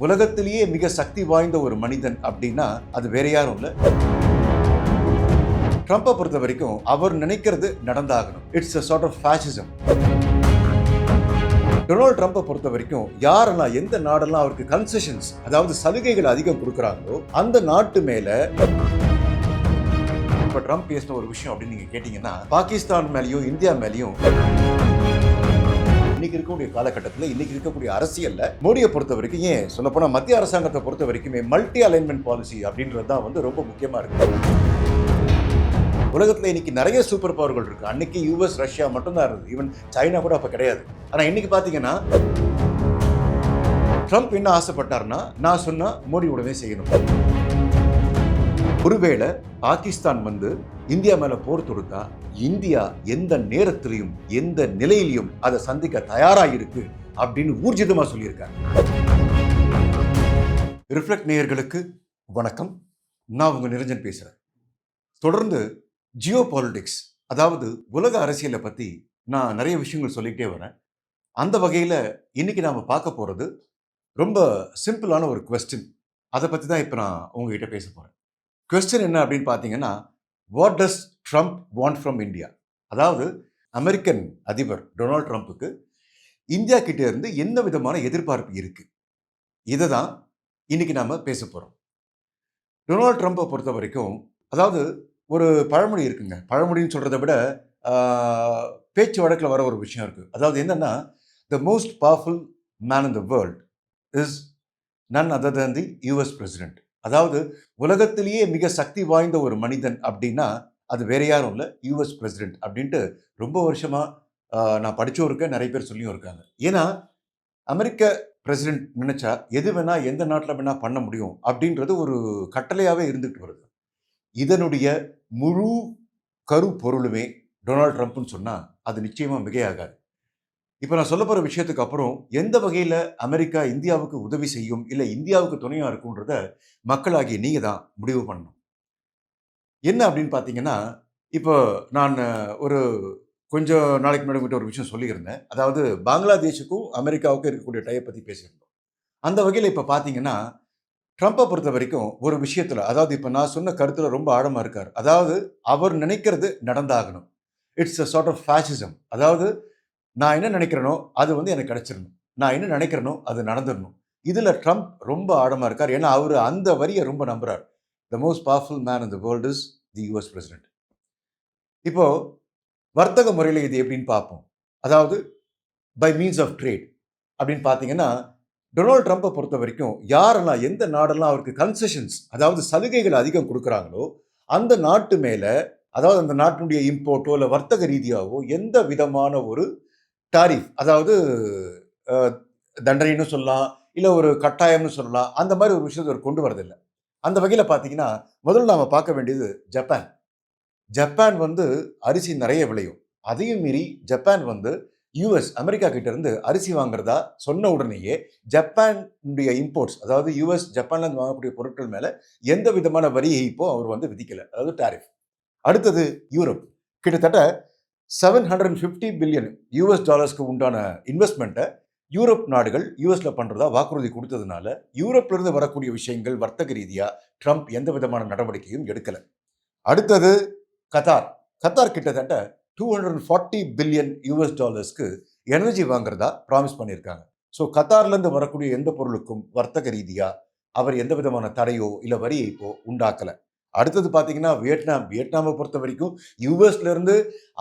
உலகத்திலேயே மிக சக்தி வாய்ந்த ஒரு மனிதன் அப்படின்னா அது வேற யாரும் இல்ல. ட்ரம்பை பொறுத்த வரைக்கும் அவர் நினைக்கிறது நடந்தாகணும். It's a sort of fascism. Donald ட்ரம்பை பொறுத்த வரைக்கும் யாரெல்லாம் எந்த நாடெல்லாம் அவருக்கு கன்செஷன்ஸ் அதாவது சலுகைகள் அதிகம் கொடுக்குறாங்களோ அந்த நாட்டு மேல இப்ப ட்ரம்ப் பேசின ஒரு விஷயம் அப்படின்னு நீங்க கேட்டீங்கன்னா பாகிஸ்தான் மேலேயும் இந்தியா மேலேயும் இன்னைக்கு இருக்கக்கூடிய காலகட்டத்தில் இன்னைக்கு இருக்கக்கூடிய அரசியல்ல மோடியை பொறுத்த வரைக்கும் ஏன் சொல்ல போனா மத்திய அரசாங்கத்தை பொறுத்த வரைக்குமே மல்டி அலைன்மெண்ட் பாலிசி அப்படின்றது தான் வந்து ரொம்ப முக்கியமா இருக்கு. உலகத்துல இன்னைக்கு நிறைய சூப்பர் பவர்கள் இருக்கு. அன்னைக்கு யூஎஸ் ரஷ்யா மட்டும்தான் இருந்தது. ஈவன் சைனா கூட அப்ப கிடையாது. ஆனா இன்னைக்கு பாத்தீங்கன்னா ட்ரம்ப் என்ன ஆசைப்பட்டார்னா நான் சொன்னா மோடி உடனே செய்யணும். ஒருவேளை பாகிஸ்தான் வந்து இந்தியா மேல போர் தொடுத்தா இந்தியா எந்த நேரத்திலையும் எந்த நிலையிலையும் அதை சந்திக்க தயாராயிருக்கு அப்படின்னு ஊர்ஜிதமா சொல்லியிருக்காங்க. ரிஃப்ளெக்ட் நேயர்களுக்கு வணக்கம். நான் உங்க நிரஞ்சன் பேசுறேன். தொடர்ந்து ஜியோ பாலிடிக்ஸ் அதாவது உலக அரசியலை பத்தி நான் நிறைய விஷயங்கள் சொல்லிக்கிட்டே வரேன். அந்த வகையில இன்னைக்கு நாம பார்க்க போறது ரொம்ப சிம்பிளான ஒரு கொஸ்டின். அதை பத்தி தான் இப்ப நான் உங்ககிட்ட பேச போறேன். கொஸ்டின் என்ன அப்படின்னு பார்த்தீங்கன்னா, what does Trump want from India? அதாவது அமெரிக்கன் அதிபர் டொனால்ட் ட்ரம்ப்புக்கு இந்தியா கிட்ட இருந்து என்ன விதமான எதிர்பார்ப்பு இருக்கு? இதை தான் இன்னைக்கு நாம பேச போறோம். டொனால்ட் ட்ரம்பை பொறுத்த வரைக்கும் அதாவது ஒரு பழமொழி இருக்குங்க. பழமொழின்னு சொல்றதை விட பேச்சு வழக்கில் வர ஒரு விஷயம் இருக்கு. அதாவது என்னன்னா, த most powerful man in the world is none other than the US president. அதாவது உலகத்திலேயே மிக சக்தி வாய்ந்த ஒரு மனிதன் அப்படின்னா அது வேற யாரும் இல்லை, யூஎஸ் பிரசிடென்ட் அப்படின்ட்டு ரொம்ப வருஷமா நான் படிச்சும் இருக்கேன், நிறைய பேர் சொல்லியும் இருக்காங்க. ஏன்னா அமெரிக்க பிரசிடென்ட் நினைச்சா எது வேணா எந்த நாட்டில் வேணா பண்ண முடியும் அப்படின்றது ஒரு கட்டளையாவே இருந்துட்டு வருது. இதனுடைய முழு கரு பொருளுமே டொனால்ட் ட்ரம்ப்னு சொன்னா அது நிச்சயமா மிகையாகாது. இப்போ நான் சொல்ல போகிற விஷயத்துக்கு அப்புறம் எந்த வகையில் அமெரிக்கா இந்தியாவுக்கு உதவி செய்யும் இல்லை இந்தியாவுக்கு துணையாக இருக்குன்றத மக்களாகிய நீங்கள் தான் முடிவு பண்ணணும். என்ன அப்படின்னு பார்த்தீங்கன்னா, இப்போ நான் ஒரு கொஞ்சம் நாளைக்கு முன்னாடி கிட்ட ஒரு விஷயம் சொல்லியிருந்தேன். அதாவது பங்களாதேஷுக்கும் அமெரிக்காவுக்கும் இருக்கக்கூடிய டையை பற்றி பேசியிருந்தோம். அந்த வகையில் இப்போ பார்த்தீங்கன்னா ட்ரம்ப்பை பொறுத்த வரைக்கும் ஒரு விஷயத்தில் அதாவது இப்போ நான் சொன்ன கருத்தில் ரொம்ப ஆழமாக இருக்கார். அதாவது அவர் நினைக்கிறது நடந்தாகணும். It's a sort of fascism. அதாவது நான் என்ன நினைக்கிறேனோ அது வந்து எனக்கு கிடைச்சிடணும், நான் என்ன நினைக்கிறேனோ அது நடந்துடணும். இதுல ட்ரம்ப் ரொம்ப ஆழமா இருக்கார். ஏன்னா அவர் அந்த வரியை ரொம்ப நம்புறார். The most powerful man in the world is the US president. இப்போ வர்த்தக முறையில் இது எப்படின்னு பார்ப்போம். அதாவது பை மீன்ஸ் ஆஃப் ட்ரேட் அப்படின்னு பார்த்தீங்கன்னா டொனால்ட் ட்ரம்பை பொறுத்த வரைக்கும் யாரெல்லாம் எந்த நாடெல்லாம் அவருக்கு கன்செஷன்ஸ் அதாவது சலுகைகள் அதிகம் கொடுக்குறாங்களோ அந்த நாட்டு மேல அதாவது அந்த நாட்டினுடைய இம்போர்ட்டோ இல்லை வர்த்தக ரீதியாகவோ எந்த விதமான ஒரு டாரிஃப் அதாவது தண்டனைன்னு சொல்லலாம், இல்லை ஒரு கட்டாயம்னு சொல்லலாம், அந்த மாதிரி ஒரு விஷயத்தை அவர் கொண்டு வரதில்லை. அந்த வகையில் பார்த்தீங்கன்னா முதல்ல நாம் பார்க்க வேண்டியது ஜப்பான். ஜப்பான் வந்து அரிசி நிறைய விளையும். அதையும் மீறி ஜப்பான் வந்து யூஎஸ் அமெரிக்கா கிட்ட இருந்து அரிசி வாங்குறதா சொன்ன உடனேயே ஜப்பானுடைய இம்போர்ட்ஸ் அதாவது யூஎஸ் ஜப்பான்ல இருந்து வாங்கக்கூடிய பொருட்கள் மேல எந்த விதமான வரி ஏய்ப்போ அவர் வந்து விதிக்கல, அதாவது டாரிஃப். அடுத்தது யூரோப். கிட்டத்தட்ட $750 பில்லியன் உண்டான இன்வெஸ்ட்மெண்ட்டை யூரோப் நாடுகள் யூஎஸ்ல பண்றதா வாக்குறுதி கொடுத்ததுனால யூரோப்ல இருந்து வரக்கூடிய விஷயங்கள் வர்த்தக ரீதியா ட்ரம்ப் எந்த விதமான நடவடிக்கையும் எடுக்கல. அடுத்தது கத்தார். கத்தார் கிட்டத்தட்ட $240 பில்லியன் எனர்ஜி வாங்குறதா ப்ராமிஸ் பண்ணியிருக்காங்க. ஸோ கத்தார்ல இருந்து வரக்கூடிய எந்த பொருளுக்கும் வர்த்தக ரீதியா அவர் எந்த விதமான தடையோ இல்லை வரி ஏய்ப்போ உண்டாக்கல. அடுத்தது பார்த்தீங்கன்னா வியட்நாமை பொறுத்த வரைக்கும் யூஎஸ்ல இருந்து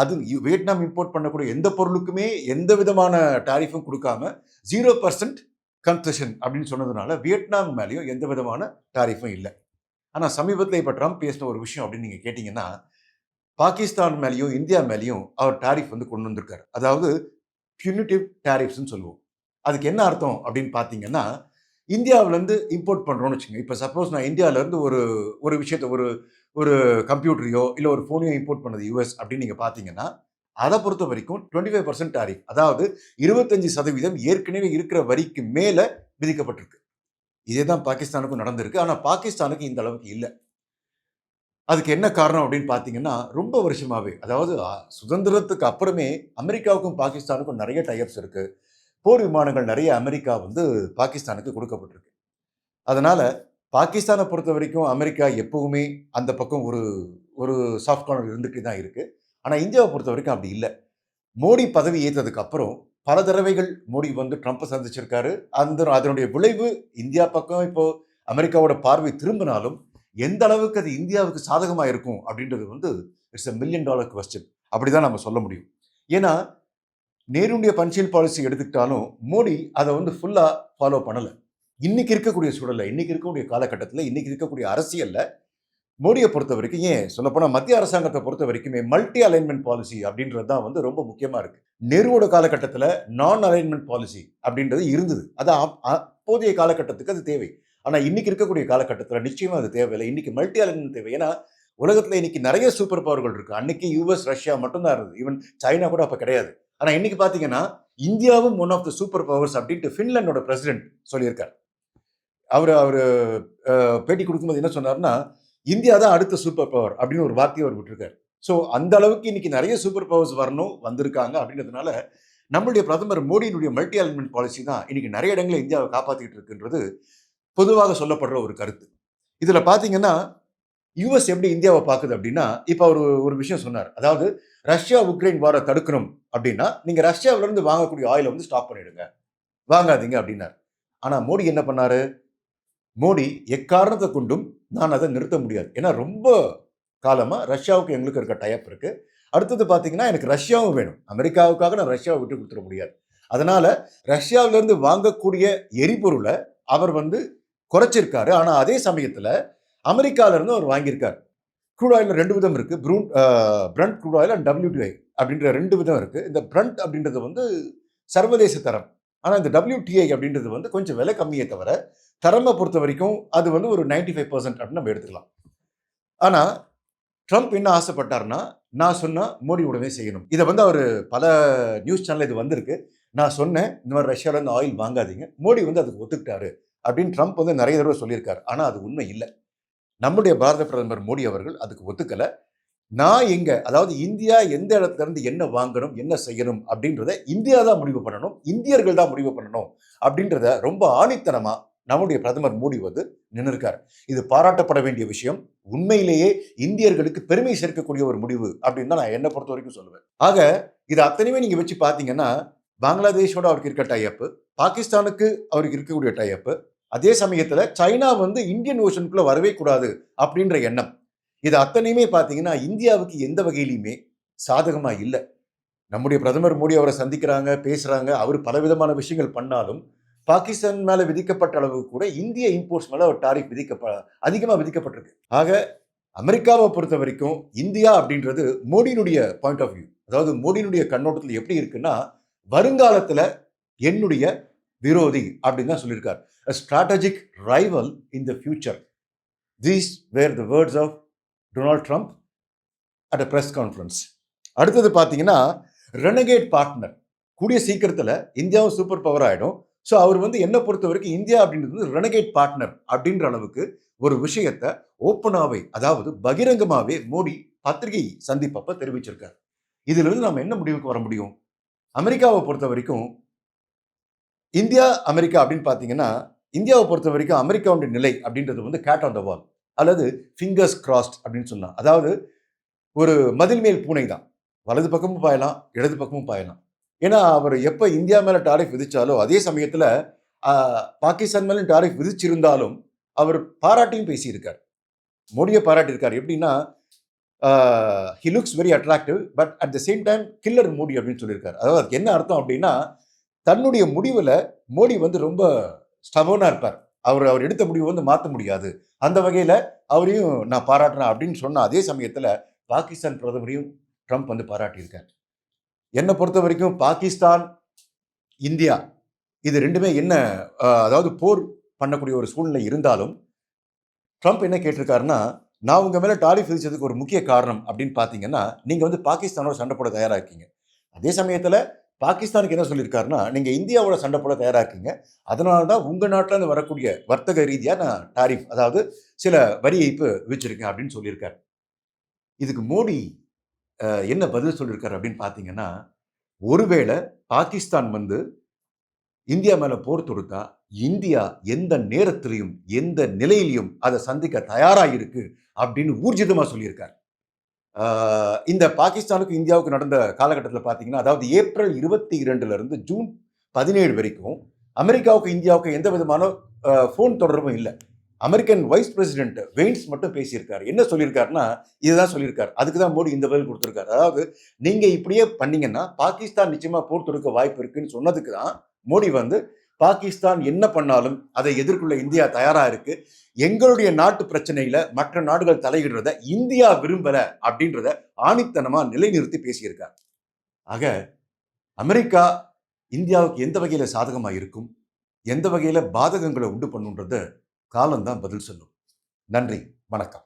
அது வியட்நாம் இம்போர்ட் பண்ணக்கூடிய எந்த பொருளுக்குமே எந்த விதமான டாரிஃபும் கொடுக்காம 0% கன்செஷன் அப்படின்னு சொன்னதுனால வியட்நாம் மேலேயும் எந்த விதமான டாரிஃபும் இல்லை. ஆனால் சமீபத்தில் இப்போ ட்ரம்ப் பேசின ஒரு விஷயம் அப்படின்னு நீங்கள் கேட்டிங்கன்னா பாகிஸ்தான் மேலேயும் இந்தியா மேலேயும் அவர் டாரிஃப் வந்து கொண்டு வந்திருக்காரு. அதாவது பியூனிட்டிவ் டாரிஃப்ஸ்ன்னு சொல்லுவோம். அதுக்கு என்ன அர்த்தம் அப்படின்னு பார்த்தீங்கன்னா இந்தியாவிலேருந்து இம்போர்ட் பண்ணுறோன்னு வச்சுக்கோங்க. இப்போ சப்போஸ் நான் இந்தியாவிலேருந்து ஒரு விஷயத்தை ஒரு கம்ப்யூட்டரையோ இல்லை ஒரு ஃபோனையோ இம்போர்ட் பண்ணது யூஎஸ் அப்படின்னு நீங்கள் பார்த்தீங்கன்னா அதை பொறுத்த வரைக்கும் 25% டாரிஃப் அதாவது 25% ஏற்கனவே இருக்கிற வரிக்கு மேலே விதிக்கப்பட்டிருக்கு. இதே தான் பாகிஸ்தானுக்கும் நடந்திருக்கு. ஆனால் பாகிஸ்தானுக்கு இந்த அளவுக்கு இல்லை. அதுக்கு என்ன காரணம் அப்படின்னு பார்த்தீங்கன்னா ரொம்ப வருஷமாவே அதாவது சுதந்திரத்துக்கு அப்புறமே அமெரிக்காவுக்கும் பாகிஸ்தானுக்கும் நிறைய டைப்ஸ் இருக்கு. போர் விமானங்கள் நிறைய அமெரிக்கா வந்து பாகிஸ்தானுக்கு கொடுக்கப்பட்டிருக்கு. அதனால பாகிஸ்தானை பொறுத்த வரைக்கும் அமெரிக்கா எப்பவுமே அந்த பக்கம் ஒரு ஒரு சாஃப்ட் கார்னர் இருந்துகிட்டே தான் இருக்கு. ஆனா இந்தியாவை பொறுத்த வரைக்கும் அப்படி இல்லை. மோடி பதவி ஏற்றதுக்கு அப்புறம் பல தடவைகள் மோடி வந்து ட்ரம்ப்பை சந்திச்சிருக்காரு. அதனுடைய விளைவு இந்தியா பக்கம் இப்போ அமெரிக்காவோட பார்வை திரும்பினாலும் எந்த அளவுக்கு அது இந்தியாவுக்கு சாதகமா இருக்கும் அப்படின்றது வந்து it's a million dollar question. அப்படிதான் நம்ம சொல்ல முடியும். ஏன்னா நேருடைய பன்ஷியல் பாலிசி எடுத்துக்கிட்டாலும் மோடி அதை வந்து ஃபுல்லா ஃபாலோ பண்ணல. இன்னைக்கு இருக்கக்கூடிய சூழல்ல, இன்னைக்கு இருக்கக்கூடிய காலகட்டத்தில், இன்னைக்கு இருக்கக்கூடிய அரசியல்ல மோடியை பொறுத்த வரைக்கும், ஏன் சொல்லப்போனா மத்திய அரசாங்கத்தை பொறுத்த வரைக்குமே மல்டி அலைன்மெண்ட் பாலிசி அப்படின்றது தான் வந்து ரொம்ப முக்கியமா இருக்கு. நேருவோட காலகட்டத்தில் நான் அலைன்மெண்ட் பாலிசி அப்படின்றது இருந்தது. அது அப்போதைய காலகட்டத்துக்கு அது தேவை. ஆனா இன்னைக்கு இருக்கக்கூடிய காலகட்டத்தில் நிச்சயமா அது தேவையில்லை. இன்னைக்கு மல்டி அலைன்மெண்ட் தேவை. ஏன்னா உலகத்துல இன்னைக்கு நிறைய சூப்பர் பவர்கள் இருக்கு. அன்னைக்கு யூஎஸ், ரஷ்யா மட்டும்தான் இருந்தது. ஈவன் சைனா கூட அப்ப கிடையாது. ஆனா இன்னைக்கு பாத்தீங்கன்னா இந்தியாவும் one of the super powers அப்படின்ட்டு பின்லாண்டோட பிரசிடென்ட் சொல்லியிருக்காரு. அவரு அவரு பேட்டி கொடுக்கும்போது என்ன சொன்னார்னா, இந்தியா தான் அடுத்த சூப்பர் பவர் அப்படின்னு ஒரு வார்த்தையை அவர் விட்டுருக்காரு. ஸோ அந்த அளவுக்கு இன்னைக்கு நிறைய சூப்பர் பவர்ஸ் வரணும், வந்திருக்காங்க அப்படின்றதுனால நம்மளுடைய பிரதமர் மோடியினுடைய மல்டி அலைன்மெண்ட் பாலிசி தான் இன்னைக்கு நிறைய இடங்களில் இந்தியாவை காப்பாற்றிட்டு இருக்குன்றது பொதுவாக சொல்லப்படுற ஒரு கருத்து. இதுல பாத்தீங்கன்னா யுஎஸ் எப்படி இந்தியாவை பார்க்குது அப்படின்னா, இப்போ அவர் ஒரு விஷயம் சொன்னார். அதாவது ரஷ்யா உக்ரைன் வாரை தடுக்கணும் அப்படின்னா, நீங்க ரஷ்யாவில இருந்து வாங்கக்கூடிய ஆயிலை வந்து ஸ்டாப் பண்ணிடுங்க. வாங்காதீங்க அப்படின்னார். ஆனா மோடி என்ன பண்ணாரு? மோடி எக்காரணத்தை கொண்டும் நான் அதை நிறுத்த முடியாது. ஏன்னா ரொம்ப காலமா ரஷ்யாவுக்கு எங்களுக்கு இருக்க டைப் இருக்கு. அடுத்தது பார்த்தீங்கன்னா எனக்கு ரஷ்யாவும் வேணும். அமெரிக்காவுக்காக நான் ரஷ்யாவை விட்டு கொடுத்துட முடியாது. அதனால ரஷ்யாவிலிருந்து வாங்கக்கூடிய எரிபொருளை அவர் வந்து குறைச்சிருக்காரு. ஆனா அதே சமயத்துல அமெரிக்கால இருந்து அவர் வாங்கியிருக்காரு. க்ரூட் ஆயில்ல 2 விதம் இருக்கு. Brent crude oil and WTI அப்படின்ற 2 விதம் இருக்கு. இந்த பிரண்ட் அப்படின்றது வந்து சர்வதேச தரம். ஆனா இந்த WTI அப்படின்றது வந்து கொஞ்சம் விலை கம்மியே தவிர, தரமை பொறுத்த வரைக்கும் அது வந்து ஒரு 95% அப்படின்னு நம்ம எடுத்துக்கலாம். ஆனா ட்ரம்ப் என்ன ஆசைப்பட்டார்னா, நான் சொன்னா மோடி உடனே செய்யணும். இதை வந்து அவர் பல நியூஸ் சேனல் இது வந்திருக்கு. நான் சொன்னேன், இந்த மாதிரி ரஷ்யால இருந்து ஆயில் வாங்காதீங்க. மோடி வந்து அதுக்கு ஒத்துக்கிட்டாரு அப்படின்னு ட்ரம்ப் வந்து நிறைய தடவை சொல்லியிருக்காரு. ஆனா அது உண்மை இல்லை. நம்முடைய பாரத பிரதமர் மோடி அவர்கள் அதுக்கு ஒத்துக்கல. நான் எங்க, அதாவது இந்தியா எந்த இடத்துல இருந்து என்ன வாங்கணும், என்ன செய்யணும் அப்படின்றத இந்தியா தான் முடிவு பண்ணணும், இந்தியர்கள் தான் முடிவு பண்ணணும் அப்படின்றத ரொம்ப ஆணித்தனமா நம்முடைய பிரதமர் மோடி வந்து நின்றுருக்கார். இது பாராட்டப்பட வேண்டிய விஷயம். உண்மையிலேயே இந்தியர்களுக்கு பெருமை சேர்க்கக்கூடிய ஒரு முடிவு அப்படின்னு தான் நான் என்னை பொறுத்த வரைக்கும் சொல்லுவேன். ஆக இது அத்தனையுமே நீங்க வச்சு பாத்தீங்கன்னா, பங்களாதேஷோட அவருக்கு இருக்க டைப், பாகிஸ்தானுக்கு அவருக்கு இருக்கக்கூடிய டைப், அதே சமயத்துல சைனா வந்து இந்தியன் ஓஷனுக்குள்ள வரவே கூடாது அப்படின்ற எண்ணம். இது அத்தனையுமே பாத்தீங்கன்னா இந்தியாவுக்கு எந்த வகையிலுமே சாதகமா இல்லை. நம்முடைய பிரதமர் மோடி அவரை சந்திக்கிறாங்க, பேசுறாங்க. அவர் பலவிதமான விஷயங்கள் பண்ணாலும் பாகிஸ்தான் மேல விதிக்கப்பட்ட அளவு கூட இந்திய இம்போர்ட்ஸ் மேல ஒரு டாரிஃப் அதிகமா விதிக்கப்பட்டிருக்கு. ஆக அமெரிக்காவை பொறுத்த வரைக்கும் இந்தியா அப்படின்றது மோடியினுடைய பாயிண்ட் ஆஃப் வியூ, அதாவது மோடியினுடைய கண்ணோட்டத்தில் எப்படி இருக்குன்னா, வருங்காலத்துல என்னுடைய விரோதி அப்படின்னு தான் சொல்லியிருக்கார். A strategic rival in the future. These were the words of Donald Trump at a press conference. அடுத்தது பார்த்தீங்கன்னா ரெனகேட் பார்ட்னர். கூடிய சீக்கிரத்தில் இந்தியாவும் சூப்பர் பவர் ஆயிடும். ஸோ அவர் வந்து என்ன பொறுத்த வரைக்கும் இந்தியா அப்படின்றது ரெனகேட் பார்ட்னர் அப்படின்ற அளவுக்கு ஒரு விஷயத்தை ஓப்பனாவே, அதாவது பகிரங்கமாவே மோடி பத்திரிகை சந்திப்பப்ப தெரிவிச்சிருக்காரு. இதுல இருந்து நம்ம என்ன முடிவுக்கு வர முடியும்? அமெரிக்காவை பொறுத்த வரைக்கும் இந்தியா அமெரிக்கா அப்படின்னு பார்த்தீங்கன்னா, இந்தியாவை பொறுத்த வரைக்கும் அமெரிக்காவுடைய நிலை அப்படின்றது வந்து கேட் ஆன் த வால் அல்லது ஃபிங்கர்ஸ் கிராஸ்ட் அப்படின்னு சொல்லலாம். அதாவது ஒரு மதில் மேல் பூனை தான். வலது பக்கமும் பாயலாம், இடது பக்கமும் பாயலாம். ஏன்னா அவர் எப்போ இந்தியா மேல டாரிஃப் விதிச்சாலோ அதே சமயத்தில் பாகிஸ்தான் மேலும் டாரிஃப் விதிச்சிருந்தாலும் அவர் பாராட்டியும் பேசியிருக்கார். மோடியை பாராட்டியிருக்கார். எப்படின்னா he looks very attractive but at the same time killer Modi அப்படின்னு சொல்லியிருக்காரு. அதாவது அதுக்கு என்ன அர்த்தம் அப்படின்னா, தன்னுடைய முடிவில் மோடி வந்து ரொம்ப ஸ்டபர்னா இருப்பார். அவர் எடுத்த முடிவு வந்து மாற்ற முடியாது. அந்த வகையில் அவரையும் நான் பாராட்டுறேன் அப்படின்னு சொன்ன அதே சமயத்தில் பாகிஸ்தான் பிரதமரையும் ட்ரம்ப் வந்து பாராட்டியிருக்கார். என்னை பொறுத்த வரைக்கும் பாகிஸ்தான், இந்தியா இது ரெண்டுமே என்ன, அதாவது போர் பண்ணக்கூடிய ஒரு சூழ்நிலை இருந்தாலும் ட்ரம்ப் என்ன கேட்டிருக்காருன்னா, நான் உங்க மேல டாரிஃப் விதிச்சதுக்கு ஒரு முக்கிய காரணம் அப்படின்னு பார்த்தீங்கன்னா, நீங்க வந்து பாகிஸ்தானோட சண்டை போட தயாரா இருக்கீங்க. அதே சமயத்தில் பாகிஸ்தானுக்கு என்ன சொல்லியிருக்காருன்னா, நீங்க இந்தியாவோட சண்டை போட தயாரா இருக்கீங்க. அதனால தான் உங்க நாட்டில் இருந்து வரக்கூடிய வர்த்தக ரீதியாக நான் டாரிஃப், அதாவது சில வரி ஏய்ப்பு விதிச்சிருக்கேன் அப்படின்னு சொல்லியிருக்காரு. இதுக்கு மோடி என்ன பதில் சொல்லியிருக்காரு அப்படின்னு பார்த்தீங்கன்னா, ஒருவேளை பாகிஸ்தான் வந்து இந்தியா மேல போர் தொடுத்தா இந்தியா எந்த நேரத்திலையும் எந்த நிலையிலையும் அதை சந்திக்க தயாரா இருக்கு அப்படின்னு ஊர்ஜிதமா சொல்லியிருக்கார். இந்த பாகிஸ்தானுக்கும் இந்தியாவுக்கும் நடந்த காலகட்டத்தில் பார்த்தீங்கன்னா, அதாவது ஏப்ரல் 22ல இருந்து ஜூன் 17 வரைக்கும் அமெரிக்காவுக்கும் இந்தியாவுக்கும் எந்த விதமான ஃபோன் தொடர்பும் இல்லை. அமெரிக்கன் வைஸ் பிரசிடென்ட் வெயின்ஸ் மட்டும் பேசியிருக்காரு. என்ன சொல்லியிருக்காருன்னா, இதுதான் சொல்லியிருக்காரு. அதுக்கு தான் மோடி இந்த பதில் கொடுத்திருக்காரு. அதாவது நீங்க இப்படியே பண்ணீங்கன்னா பாகிஸ்தான் நிச்சயமா போர் தொடுக்க வாய்ப்பு இருக்குன்னு சொன்னதுக்கு தான் மோடி வந்து பாகிஸ்தான் என்ன பண்ணாலும் அதை எதிர்கொள்ள இந்தியா தயாரா இருக்கு. எங்களுடைய நாட்டு பிரச்சனையில மற்ற நாடுகள் தலையிடுறத இந்தியா விரும்பல அப்படின்றத ஆணித்தனமா நிலைநிறுத்தி பேசியிருக்கார். ஆக அமெரிக்கா இந்தியாவுக்கு எந்த வகையில சாதகமா இருக்கும், எந்த வகையில பாதகங்களை உண்டு பண்ணுன்றத காலம்தான் பதில் சொல்லும். நன்றி, வணக்கம்.